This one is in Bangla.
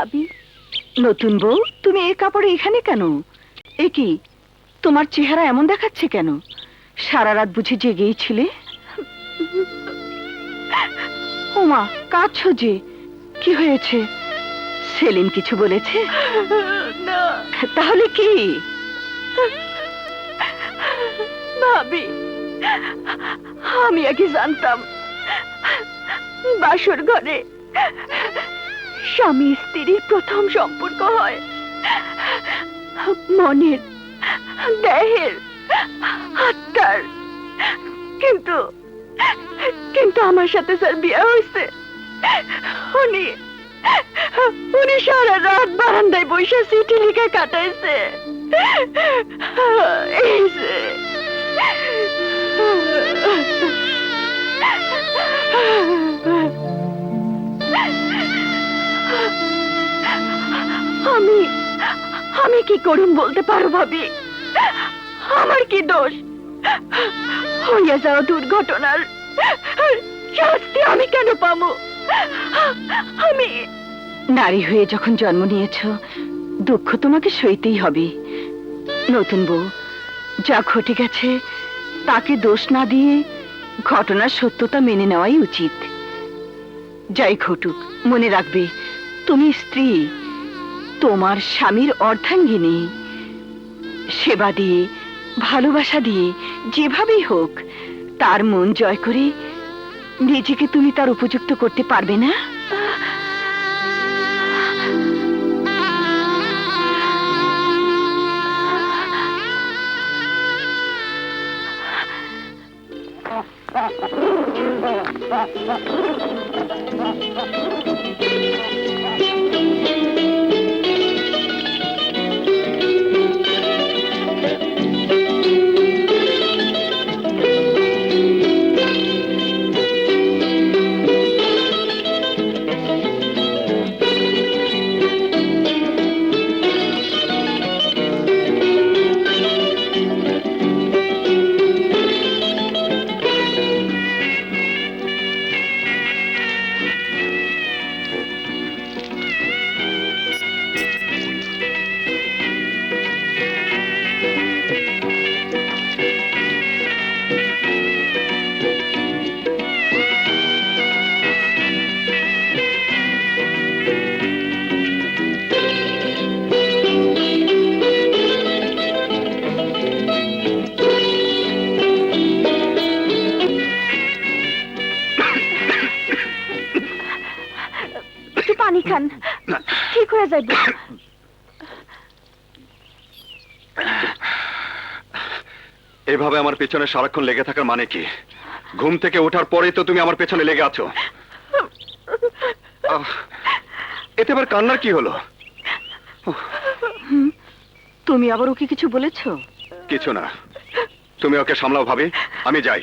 ভাবি। নতুন বউ, তুমি এই কাপড়ে এখানে কেন? এ কি, তোমার চেহারা এমন দেখাচ্ছে কেন? সারা রাত বুঝি জেগেই ছিলে? ওমা, কাঁদছো যে, কি হয়েছে? সেলিম কিছু বলেছে? না তাহলে কি? ভাবি, আমি আগে জানতাম বাসর ঘরে স্বামী স্ত্রীর প্রথম সম্পর্ক হয় মনের, দেহের, আত্মার। কিন্তু কিন্তু আমার সাথে স্যার বিয়ে হয়েছে, উনি উনি সারা রাত বারান্দায় বসে চিঠি লিখে কাটাইছে। এই যে আমি আমি কি করুন বলতে পারো ভাবি? আমার কি দোষ? হইয়া যাওয়া দুর্ঘটনার শাস্তি আমি কেন পাবো? আমি নারী হয়ে যখন জন্ম নিয়েছ, দুঃখ তোমাকে সইতেই হবে। নতুন বউ, যা ঘটে গেছে তাকে দোষ না দিয়ে ঘটনার সত্যতা মেনে নেওয়াই উচিত। যাই ঘটুক, মনে রাখবে তুমি স্ত্রী, তোমার স্বামীর অর্ধাঙ্গিনী। সেবা দিয়ে, ভালোবাসা দিয়ে, যেভাবেই হোক তার মন জয় করে নিজেকে তুমি তার উপযুক্ত করতে পারবে না? একটু পানি খান, ঠিক হয়ে যাবে। এভাবে আমার পেছনে সারাক্ষণ লেগে থাকার মানে কি? ঘুম থেকে ওঠার পরেই তো তুমি আমার পেছনে লেগে আছো। এতে আবার কান্নার কি হলো? তুমি আবার ওকে কিছু বলেছো? কিছু না, তুমি ওকে সামলাও ভাবি, আমি যাই।